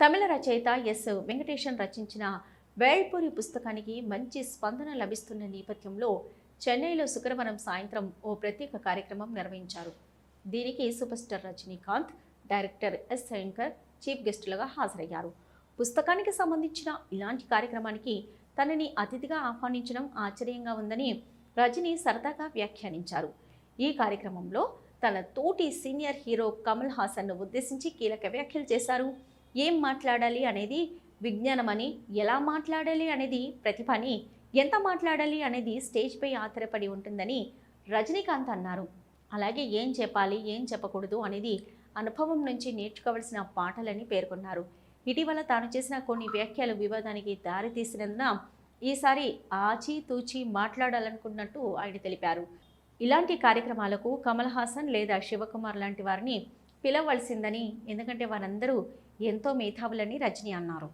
తమిళ రచయిత ఎస్ వెంకటేశన్ రచించిన వేల్పూరి పుస్తకానికి మంచి స్పందన లభిస్తున్న నేపథ్యంలో చెన్నైలో శుక్రవారం సాయంత్రం ఓ ప్రత్యేక కార్యక్రమం నిర్వహించారు. దీనికి super star Rajinikanth, director S Shankar chief గెస్టులుగా హాజరయ్యారు. పుస్తకానికి సంబంధించిన ఇలాంటి కార్యక్రమానికి తనని అతిథిగా ఆహ్వానించడం ఆశ్చర్యంగా ఉందని రజనీ సరదాగా వ్యాఖ్యానించారు. ఈ కార్యక్రమంలో తన తోటి సీనియర్ హీరో కమల్ హాసన్ను ఉద్దేశించి కీలక వ్యాఖ్యలు చేశారు. ఏం మాట్లాడాలి అనేది విజ్ఞానమని, ఎలా మాట్లాడాలి అనేది ప్రతిభ అని, ఎంత మాట్లాడాలి అనేది స్టేజ్పై ఆధారపడి ఉంటుందని రజనీకాంత్ అన్నారు. అలాగే ఏం చెప్పాలి, ఏం చెప్పకూడదు అనేది అనుభవం నుంచి నేర్చుకోవాల్సిన పాఠాలని పేర్కొన్నారు. ఇటీవల తాను చేసిన కొన్ని వ్యాఖ్యలు వివాదానికి దారితీసినందున ఈసారి ఆచితూచి మాట్లాడాలనుకున్నట్టు ఆయన తెలిపారు. ఇలాంటి కార్యక్రమాలకు కమల్ హాసన్ లేదా శివకుమార్ లాంటి వారిని పిలవలసిందని, ఎందుకంటే వారందరూ ఎంతో మేధావులని రజనీ అన్నారు.